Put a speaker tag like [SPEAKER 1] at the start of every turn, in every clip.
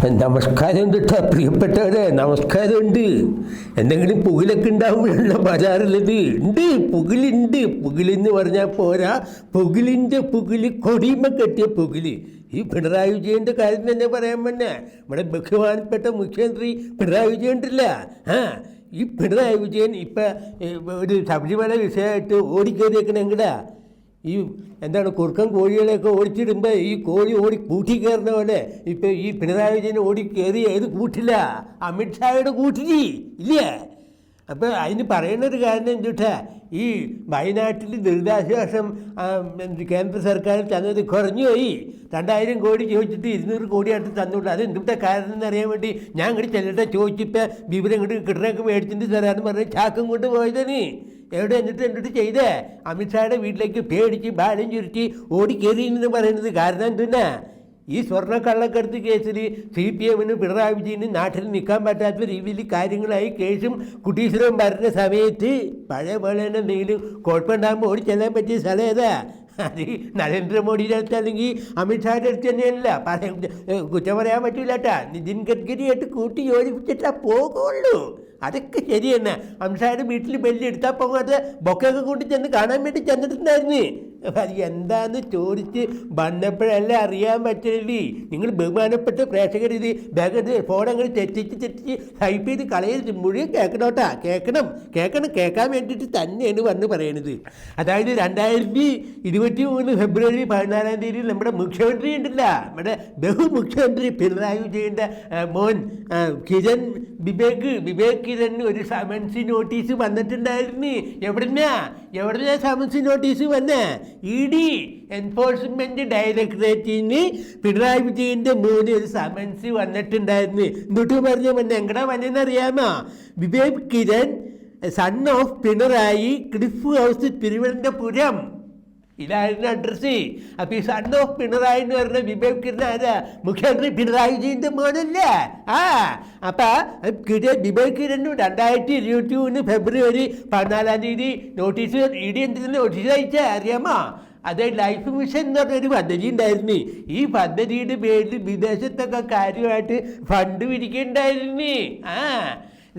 [SPEAKER 1] നമസ്കാരം കേട്ടോ പ്രിയപ്പെട്ടവരെ, നമസ്കാരമുണ്ട്. എന്തെങ്കിലും പുകിലൊക്കെ ഉണ്ടാവുകയല്ല ബജാറിലത് ഉണ്ട്. പുകിലുണ്ട്. പുകിലെന്ന് പറഞ്ഞാൽ പോരാ, പുകിലിൻ്റെ പുകില് കൊടിമ കെട്ടിയ പുകില്. ഈ പിണറായി വിജയൻ്റെ കാര്യം തന്നെ പറയാൻ തന്നെ. നമ്മുടെ ബഹുമാനപ്പെട്ട മുഖ്യമന്ത്രി പിണറായി വിജയൻ ഉണ്ടല്ല, ഈ പിണറായി വിജയൻ ഇപ്പം ഒരു ശബരിമല വിഷയമായിട്ട് ഓടിക്കയറിയേക്കണെങ്കിടാ. ഈ എന്താണ് കുറുക്കൻ കോഴികളെയൊക്കെ ഓടിച്ചിടുമ്പോൾ ഈ കോഴി ഓടി കൂട്ടി കയറുന്ന പോലെ ഇപ്പം ഈ പിണറായി വിജയൻ ഓടി കയറി ഏത് കൂട്ടില്ല, അമിത്ഷായുടെ കൂട്ടില് ഇല്ലേ? അപ്പോൾ അതിന് പറയുന്നൊരു കാരണം എന്തുട്ടാ, ഈ വയനാട്ടിൽ ദുരിതാശ്വാസം കേന്ദ്ര സർക്കാർ തന്നത് കുറഞ്ഞു പോയി. 2000 കോടി ചോദിച്ചിട്ട് 200 കോടിയായിട്ട് തന്നുള്ളൂ. അത് എന്തുട്ടാ കാരണം എന്നറിയാൻ വേണ്ടി ഞാൻ ഇങ്ങോട്ട് ചെല്ലിട്ട് ചോദിച്ചിപ്പോൾ വിവരം ഇങ്ങോട്ട് കിട്ടണൊക്കെ മേടിച്ചിട്ട് തരാമെന്ന് പറഞ്ഞ് ചാക്കും കൊണ്ട് പോയതാണ്. എവിടെ എന്നിട്ട് ചെയ്തേ, അമിത്ഷായുടെ വീട്ടിലേക്ക് പേടിച്ച് ബാലം ചുരുട്ടി ഓടിക്കേറി എന്ന് പറയുന്നത് കാരണം എന്തുന്നാ, ഈ സ്വർണ്ണക്കള്ളക്കടത്ത് കേസിൽ CPM പിണറായി വിജയന് നാട്ടിൽ നിൽക്കാൻ പറ്റാത്ത രീതിയിൽ കാര്യങ്ങളായി കേസും കുട്ടീശ്വരവും വരുന്ന സമയത്ത് പഴയ പോലെ തന്നെ എന്തെങ്കിലും കുഴപ്പമുണ്ടാകുമ്പോൾ ഓടി ചെല്ലാൻ പറ്റിയ സ്ഥലം ഏതാ? അത് നരേന്ദ്രമോദിയുടെ അടുത്ത് അല്ലെങ്കിൽ അമിത്ഷായുടെ അടുത്ത് തന്നെയല്ല. കുറ്റം പറയാൻ പറ്റില്ല കേട്ടാ. നിതിൻ ഗഡ്കരിയായിട്ട് കൂട്ടി യോജിപ്പിച്ചിട്ടാ പോകുള്ളൂ. അതൊക്കെ ശരി തന്നെ. അമിത്ഷായുടെ വീട്ടിൽ ബെല്ലെടുത്താൽ പോകാതെ ബൊക്കൊക്കെ കൊണ്ട് ചെന്ന് കാണാൻ വേണ്ടി ചെന്നിട്ടുണ്ടായിരുന്നു. അത് എന്താന്ന് ചോദിച്ച് വന്നപ്പോഴല്ലേ അറിയാൻ പറ്റില്ലേ. നിങ്ങൾ ബഹുമാനപ്പെട്ട പ്രേക്ഷകർ ഇത് ബാഗ് ഫോണങ്ങൾ തെറ്റിച്ച് ടൈപ്പ് ചെയ്ത് കളയരുത്. മുഴുവൻ കേൾക്കണോട്ടാ. കേൾക്കാൻ വേണ്ടിയിട്ട് തന്നെയാണ് വന്ന് പറയണത്. അതായത് 2023 ഫെബ്രുവരി 14 നമ്മുടെ മുഖ്യമന്ത്രി ഉണ്ടല്ല, നമ്മുടെ ബഹുമുഖ്യമന്ത്രി പിണറായി വിജയൻ്റെ മോൻ കിരൺ വിവേക് കിരൺ ഒരു സമൻസി നോട്ടീസ് വന്നിട്ടുണ്ടായിരുന്നു. എവിടുന്നാ സമൻസി നോട്ടീസ് വന്നേ? ED എൻഫോഴ്സ്മെന്റ് ഡയറക്ടറേറ്റിന് പിണറായി വിജയന്റെ മോന് ഒരു സമൻസ് വന്നിട്ടുണ്ടായിരുന്നു. എന്നിട്ട് പറഞ്ഞ എങ്ങടാ വന്നെന്നറിയാമോ? Vivek Kiran son of Pinarayi, Cliff House, Thiruvananthapuram. ഇതായിരുന്നു അഡ്രസ്സ്. അപ്പം ഈ സൺ ഓഫ് പിണറായി എന്ന് പറഞ്ഞ വിവേക് കിരൺ ആരാ? മുഖ്യമന്ത്രി പിണറായി വിജയൻ്റെ മോനല്ലേ? അപ്പം വിവേക് കിരണ് 2023 ഫെബ്രുവരി 14 നോട്ടീസ് ED എന്തിനാ നോട്ടീസ് അയച്ചാൽ അറിയാമോ? അത് ലൈഫ് മിഷൻ എന്ന് പറഞ്ഞൊരു പദ്ധതി ഉണ്ടായിരുന്നു. ഈ പദ്ധതിയുടെ പേരിൽ വിദേശത്തൊക്കെ കാര്യമായിട്ട് ഫണ്ട് പിരിക്കുന്നുണ്ടായിരുന്നു.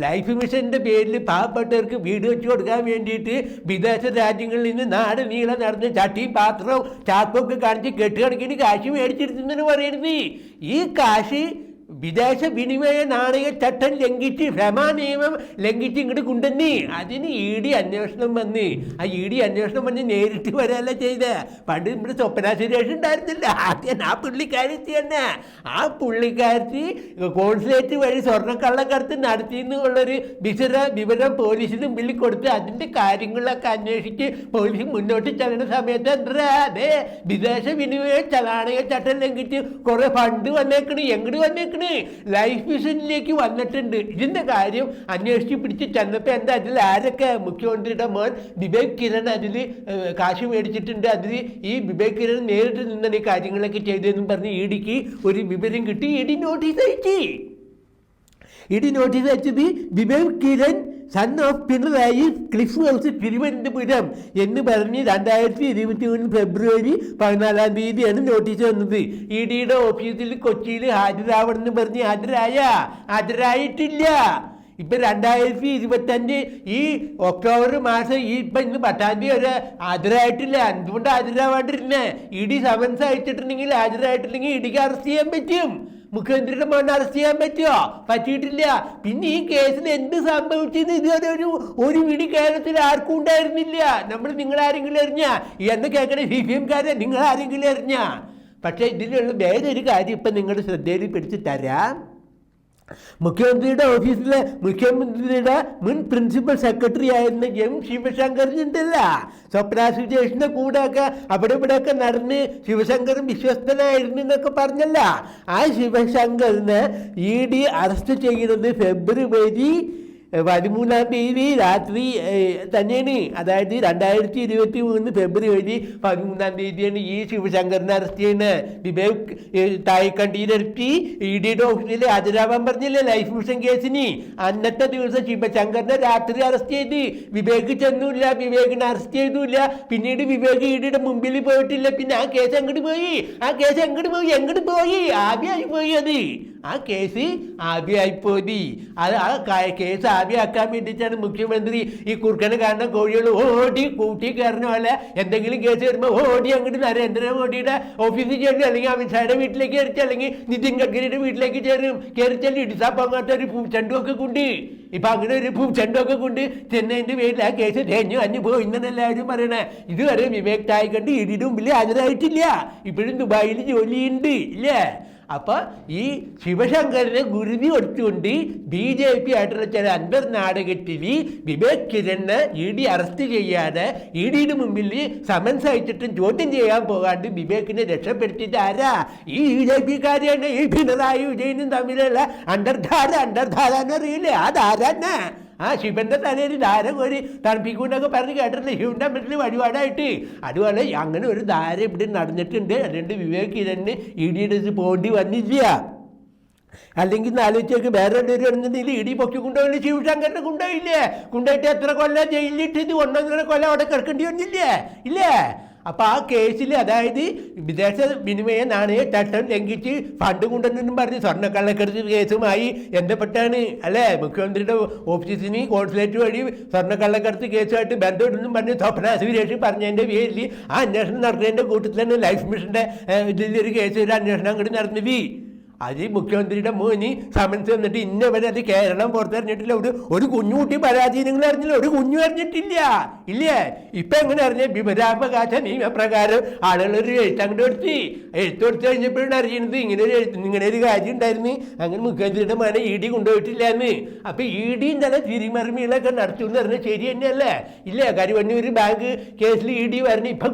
[SPEAKER 1] ലൈഫ് മിഷൻ്റെ പേരിൽ പാവപ്പെട്ടവർക്ക് വീട് വെച്ച് കൊടുക്കാൻ വേണ്ടിയിട്ട് വിദേശ രാജ്യങ്ങളിൽ നിന്ന് നാട് നീളം നടന്ന് ചട്ടിയും പാത്രവും ചാക്കൊക്കെ കാണിച്ച് കെട്ടുകണക്കിന് കാശ് മേടിച്ചിരുന്നെന്ന് പറയുന്നത്. ഈ കാശ് വിദേശ വിനിമയ നാണയ ചട്ടം ലംഘിച്ച്, ഭ്രമ നിയമം ലംഘിച്ച് ഇങ്ങോട്ട് കൊണ്ടുവന്നി. അതിന് ED അന്വേഷണം വന്ന്. ആ ED അന്വേഷണം വന്ന് നേരിട്ട് വരാനല്ല ചെയ്തേ. പണ്ട് ഇവിടെ സ്വപ്ന സുരേഷ് ഉണ്ടായിരുന്നില്ല, ആദ്യം ആ പുള്ളിക്കാരത്തി തന്നെ. ആ പുള്ളിക്കാരത്തി കോൺസുലേറ്റ് വഴി സ്വർണ്ണക്കള്ളക്കടത്ത് നടത്തിയെന്നുള്ളൊരു വിവരം പോലീസിന് മുമ്പിൽ കൊടുത്ത് അതിൻ്റെ കാര്യങ്ങളൊക്കെ അന്വേഷിച്ച് പോലീസ് മുന്നോട്ട് ചെല്ലുന്ന സമയത്ത് അതെ വിദേശ വിനിമയ നാണയ ചട്ടം ലംഘിച്ച് കുറേ ഫണ്ട് വന്നേക്കണ്. എങ്ങോട്ട് വന്നേക്കണ്? ലൈഫ് മിഷനിലേക്ക് വന്നിട്ടുണ്ട്. ഇതിൻ്റെ കാര്യം അന്വേഷിച്ച് പിടിച്ച് ചെന്നപ്പോൾ എന്താ, അതിൽ ആരൊക്കെ? മുഖ്യമന്ത്രിയുടെ മോൻ വിവേക് കിരൺ അതിൽ കാശ് മേടിച്ചിട്ടുണ്ട്. അതിൽ ഈ വിവേക് കിരൺ നേരിട്ട് നിന്നാണ് ഈ കാര്യങ്ങളൊക്കെ ചെയ്തതെന്നും പറഞ്ഞ് EDക്ക് ഒരു വിവരം കിട്ടി. ED നോട്ടീസ് അയച്ചത് Vivek Kiran son of Pinarayi, Cliff House, Thiruvananthapuram എന്ന് പറഞ്ഞ് 2023 ഫെബ്രുവരി 14 നോട്ടീസ് വന്നത്. EDയുടെ ഓഫീസിൽ കൊച്ചിയിൽ ഹാജരാവണമെന്ന് പറഞ്ഞ് ഹാജരായിട്ടില്ല. ഇപ്പം 2025 ഈ ഒക്ടോബർ മാസം ഇന്ന് 10 വരെ ഹാജരായിട്ടില്ല. എന്തുകൊണ്ട് ഹാജരാവാണ്ടിരുന്നേ? ED സമൻസ് അയച്ചിട്ടുണ്ടെങ്കിൽ ഹാജരായിട്ടില്ലെങ്കിൽ EDക്ക് അറസ്റ്റ് ചെയ്യാൻ പറ്റും. മുഖ്യമന്ത്രിയുടെ മോനെ അറസ്റ്റ് ചെയ്യാൻ പറ്റുമോ? പറ്റിയിട്ടില്ല. പിന്നെ ഈ കേസിന് എന്ത് സംഭവിച്ചെന്ന് ഇതുവരെ ഒരു പിടി കേരളത്തിൽ ആർക്കും ഉണ്ടായിരുന്നില്ല. നിങ്ങളാരെങ്കിലും അറിഞ്ഞ എന്ന് കേൾക്കണേ CPMകാരെ, നിങ്ങളാരെങ്കിലും അറിഞ്ഞ? പക്ഷേ ഇതിലുള്ള വേറൊരു കാര്യം ഇപ്പം നിങ്ങളുടെ ശ്രദ്ധയിൽ പിടിച്ച് തരാം. മുഖ്യമന്ത്രിയുടെ ഓഫീസിലെ മുഖ്യമന്ത്രിയുടെ മുൻ പ്രിൻസിപ്പൽ സെക്രട്ടറി ആയിരുന്ന M ശിവശങ്കറിനുണ്ടല്ല, സ്വപ്ന സുരേഷിൻ്റെ കൂടെയൊക്കെ അവിടെ ഇവിടെയൊക്കെ നടന്ന് ശിവശങ്കറും വിശ്വസ്തനായിരുന്നു എന്നൊക്കെ പറഞ്ഞല്ല. ആ ശിവശങ്കറിനെ ED അറസ്റ്റ് ചെയ്യുന്നത് ഫെബ്രുവരി 13 രാത്രി തന്നെയാണ്. അതായത് 2023 ഫെബ്രുവരി 13 ഈ ശിവശങ്കറിനെ അറസ്റ്റ് ചെയ്യുന്നത്. വിവേക് തായ്ക്കണ്ടിയിലെത്തി EDയുടെ ഓഫീസിൽ ഹാജരാവാൻ പറഞ്ഞില്ലേ ലൈഫ് മിഷൻ കേസിന്. അന്നത്തെ ദിവസം ശിവശങ്കറിനെ രാത്രി അറസ്റ്റ് ചെയ്ത്. വിവേക് ചെന്നില്ല, വിവേകിനെ അറസ്റ്റ് ചെയ്തില്ല. പിന്നീട് വിവേക് EDയുടെ മുമ്പിൽ പോയിട്ടില്ല. പിന്നെ ആ കേസ് എങ്ങോട്ട് പോയി? എങ്ങോട്ട് പോയി? ആദ്യമായി പോയി. ആ കേസ് ആദ്യമായിപ്പോയി. അത് കേസ് ആദ്യമാക്കാൻ വേണ്ടിയിട്ടാണ് മുഖ്യമന്ത്രി ഈ കുറുക്കനെ കാരണം കോഴികൾ ഓടി കൂട്ടി കയറുന്ന പോലെ എന്തെങ്കിലും കേസ് വരുമ്പോൾ ഓടി അങ്ങോട്ട് നരേന്ദ്രമോദിയുടെ ഓഫീസിൽ ചേരും, അല്ലെങ്കിൽ അമിത്ഷായുടെ വീട്ടിലേക്ക് കയറിച്ച്, അല്ലെങ്കിൽ നിതിൻ ഗഡ്കരിയുടെ വീട്ടിലേക്ക് ചേരും. കയറിച്ചാൽ ഇടിസാ പോകാത്ത ഒരു പൂച്ചെണ്ടുമൊക്കെ കൊണ്ട്, ഇപ്പൊ അങ്ങനെ ഒരു പൂച്ചെണ്ടുമൊക്കെ കൊണ്ട് ചെന്നൈൻ്റെ പേരിൽ ആ കേസ് തേഞ്ഞു പോയി എന്നാണ് എല്ലാവരും പറയണേ. ഇതുവരെ വിവേക് ടായ്ക്കണ്ട് ഇടിയുടെ മുമ്പിൽ ഹാജരായിട്ടില്ല. ഇപ്പോഴും ദുബായിൽ ജോലിയുണ്ട് ഇല്ലേ. അപ്പൊ ഈ ശിവശങ്കരനെ ഗുരുതി കൊടുത്തുകൊണ്ട് BJP ആയിട്ടുള്ള ചില അന്തർനാടകത്തിൽ വിവേക് കിരണ് ED അറസ്റ്റ് ചെയ്യാതെ EDയുടെ മുമ്പിൽ സമൻസ് അയച്ചിട്ടും ചോദ്യം ചെയ്യാൻ പോകാണ്ട് വിവേകിനെ രക്ഷപ്പെടുത്തിയിട്ട് ആരാ? ഈ BJP-കാരെയാണ്. ഈ പിണറായി വിജയനും തമ്മിലുള്ള അന്തർധാര എന്നറിയില്ലേ, അതാരാണ്? ആ ശിവന്റെ തലയിൽ ധാര കോരി തണുപ്പിക്കൂന്നൊക്കെ പറഞ്ഞ് കേട്ടിട്ടില്ല ശിവന്റെ അമ്പലത്തിൽ വഴിപാടായിട്ട്. അതുപോലെ അങ്ങനെ ഒരു ധാര ഇവിടെ നടന്നിട്ടുണ്ട്. അതുകൊണ്ട് വിവേക് കിരണ് ED പോണ്ടി വന്നില്ല. അല്ലെങ്കിൽ ആലോചിച്ചേക്ക് വേറെ രണ്ടുപേരും വരുന്നുണ്ടെങ്കിൽ ED പൊക്കി കൊണ്ടുപോയില്ലേ, ശിവശങ്കരനെ കൊണ്ടുപോയില്ലേ? കൊണ്ടുപോയിട്ട് എത്ര കൊല്ലം ജയിലിലിട്ട് 1.5 കൊല്ലം അവിടെ കിടക്കേണ്ടി വന്നില്ലേ ഇല്ലേ? അപ്പോൾ ആ കേസിൽ, അതായത് വിദേശ വിനിമയ നാണയ ചട്ടം ലംഘിച്ച് ഫണ്ട് കൊണ്ടുവന്നെന്നും പറഞ്ഞ് സ്വർണ്ണക്കള്ളക്കടത്ത് കേസുമായി ബന്ധപ്പെട്ടാണ് അല്ലേ മുഖ്യമന്ത്രിയുടെ ഓഫീസിന് കോൺസുലേറ്റ് വഴി സ്വർണ്ണക്കള്ളക്കടത്ത് കേസുമായിട്ട് ബന്ധപ്പെട്ടെന്നും പറഞ്ഞ് സ്വപ്ന സുരേഷ് പറഞ്ഞതിൻ്റെ പേരിൽ ആ അന്വേഷണം നടത്തുന്നതിൻ്റെ കൂട്ടത്തിലാണ് ലൈഫ് മിഷൻ്റെ ഇതിലൊരു കേസ് ഒരു അന്വേഷണം അങ്ങോട്ട് നടന്നത്. അത് മുഖ്യമന്ത്രിയുടെ മോന് സമൻസ് വന്നിട്ട് ഇന്നവരെ അത് കേരളം പുറത്തറിഞ്ഞിട്ടില്ല. ഒരു കുഞ്ഞുകുട്ടി പരാധീനങ്ങൾ അറിഞ്ഞില്ല, ഒരു കുഞ്ഞു അറിഞ്ഞിട്ടില്ല ഇല്ലേ. ഇപ്പം എങ്ങനെ അറിഞ്ഞ വിവരാവകാശ നിയമപ്രകാരം ആളുകളൊരു എഴുത്തങ്ങോട്ട് എടുത്തു കഴിഞ്ഞപ്പോഴാണ് അറിയുന്നത് ഇങ്ങനെ ഒരു കാര്യം ഉണ്ടായിരുന്നു. അങ്ങനെ മുഖ്യമന്ത്രിയുടെ മോനെ ED കൊണ്ടുപോയിട്ടില്ല എന്ന്. അപ്പം EDയും ചില തിരിമറിമികളൊക്കെ നടത്തുമെന്ന് പറഞ്ഞാൽ ശരി തന്നെയല്ലേ ഇല്ലേ. കരുവന്നൂർ ബാങ്ക് കേസിൽ ED വരണം, ഇപ്പം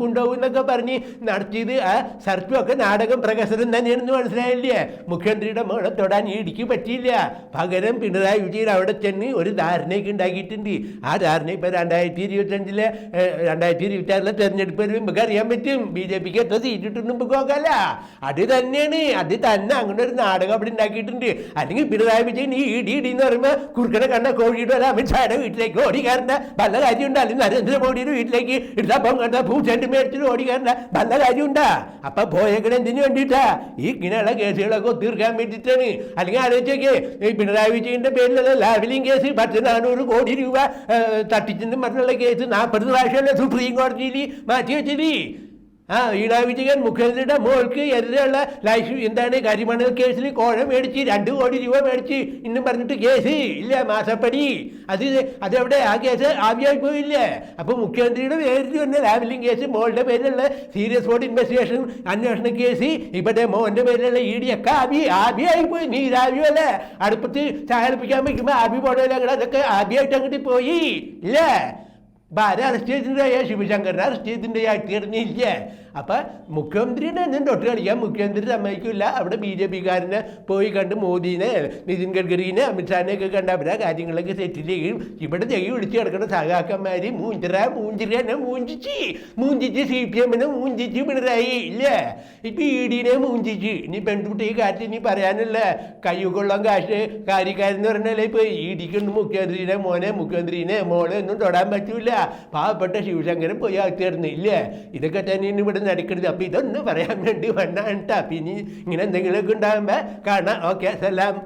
[SPEAKER 1] കൊണ്ടുപോകും എന്നൊക്കെ പറഞ്ഞ് നടത്തിയത് ആ സർട്ടുമൊക്കെ നാടകം പ്രകസനം തന്നെയാണെന്ന് മനസ്സിലായി. മുഖ്യമന്ത്രിയുടെ മോളെ തൊടാൻ EDക്ക് പറ്റിയില്ല. പകരം പിണറായി വിജയൻ അവിടെ ചെന്ന് ഒരു ധാരണയൊക്കെ ഉണ്ടാക്കിയിട്ടുണ്ട്. ആ ധാരണ ഇപ്പൊ 2025 2026 തെരഞ്ഞെടുപ്പ് നമുക്ക് അറിയാൻ പറ്റും. BJPക്ക് എത്ര സീറ്റ് കിട്ടും നമുക്ക് നോക്കാല്ല. അത് തന്നെ അങ്ങനെ ഒരു നാടകം അവിടെ ഉണ്ടാക്കിയിട്ടുണ്ട്. അല്ലെങ്കിൽ പിണറായി വിജയൻ ഈ ED എന്ന് പറയുമ്പോൾ കുറുക്കനെ കണ്ട കോഴിയുടെ ഒരു അമിത്ഷായുടെ വീട്ടിലേക്ക് ഓടിക്കാരണ്ട നല്ല കാര്യമുണ്ട്. അല്ലെങ്കിൽ നരേന്ദ്രമോദിയുടെ വീട്ടിലേക്ക് ഇട്ടപ്പം കണ്ട പൂച്ചെണ്ട് മേടിച്ചിട്ട് ഓടിക്കാരണ്ട നല്ല കാര്യമുണ്ടാ. അപ്പൊ പോയേക്കണ എന്തിനു വേണ്ടിയിട്ടാ? ഈ ഇങ്ങനെയുള്ള കേസുകളൊക്കെ ഒത്തീർക്കാൻ വേണ്ടിയിട്ടാണ്. അല്ലെങ്കിൽ ആലോചിച്ചൊക്കെ ഈ പിണറായി വിജയന്റെ പേരിലുള്ള ലാവലിംഗ് കേസ് 10-400 കോടി രൂപ തട്ടിച്ചെന്നും പറഞ്ഞുള്ള കേസ് 40 പ്രാവശ്യമല്ലേ സുപ്രീം കോടതിയിൽ മാറ്റി വെച്ചത്. വീണാ വിജയൻ മുഖ്യമന്ത്രിയുടെ മോൾക്ക് എതിരെയുള്ള കരിമണൽ കേസിൽ കോഴ മേടിച്ച് 2 കോടി രൂപ മേടിച്ച് ഇന്നും പറഞ്ഞിട്ട് കേസ് ഇല്ല, മാസപ്പടി. അതെവിടെ? ആ കേസ് ആവിയായി പോയില്ലേ. അപ്പോൾ മുഖ്യമന്ത്രിയുടെ പേരിൽ തന്നെ ലാവലിംഗ് കേസ്, മോളുടെ പേരിലുള്ള സീരിയസ് ഫ്രോഡ് ഇൻവെസ്റ്റിഗേഷൻ അന്വേഷണ കേസ്, ഇവിടെ മോൻ്റെ പേരിലുള്ള ED ഒക്കെ ആവിയായി പോയി. നീരാവിയല്ലേ, അടുപ്പത്ത് ചായപ്പിക്കാൻ വയ്ക്കുമ്പോൾ ആവി പോണല്ലോ, അതൊക്കെ ആവിയായിട്ട് അങ്ങോട്ട് പോയി ഇല്ലേ. ആരെ അറസ്റ്റ് ചെയ്തിട്ടുണ്ടായ? ശിവശങ്കരനെ അറസ്റ്റ് ചെയ്തിട്ടുണ്ടായി തീർന്നില്ല. അപ്പം മുഖ്യമന്ത്രിനെ എന്നും തൊട്ട് കളിക്കാൻ മുഖ്യമന്ത്രി സമ്മതിക്കില്ല. അവിടെ BJP-കാരനെ പോയി കണ്ട് മോദീനെ, നിതിൻ ഗഡ്കരിനെ, അമിത്ഷാനെ ഒക്കെ കണ്ട് അവരാ കാര്യങ്ങളൊക്കെ സെറ്റിൽ ചെയ്യും. ഇവിടെ ജയി വിളിച്ച് കിടക്കുന്ന സഹാക്കന്മാർ മൂഞ്ചിനെ മൂഞ്ചിച്ച് CPM-നെ മൂഞ്ചിച്ച് പിണറായി ഇല്ലേ. ഇപ്പം ED-നെ മൂഞ്ചിച്ച്. ഇനി പെൺകുട്ടി ഈ കാറ്റ് ഇനി പറയാനുള്ള കയ്യുകൊള്ളാൻ കാര്യക്കാരെന്ന് പറഞ്ഞാലേ ഇപ്പോൾ ED-ക്കൊന്നും മുഖ്യമന്ത്രിനെ മോളെ ഒന്നും തൊടാൻ പറ്റൂല. പാവപ്പെട്ട ശിവശങ്കരൻ പോയി അകത്തേർന്ന് ഇല്ലേ. ഇതൊക്കെ തന്നെയാണ് ഇവിടെ നടക്കുന്നത്. അപ്പം ഇതൊന്നും പറയാൻ വേണ്ടി വന്നാണ് കേട്ടോ. പിന്നെ ഇങ്ങനെ എന്തെങ്കിലുമൊക്കെ ഉണ്ടാകുമ്പോൾ കാണാം. ഓക്കെ, സലാം.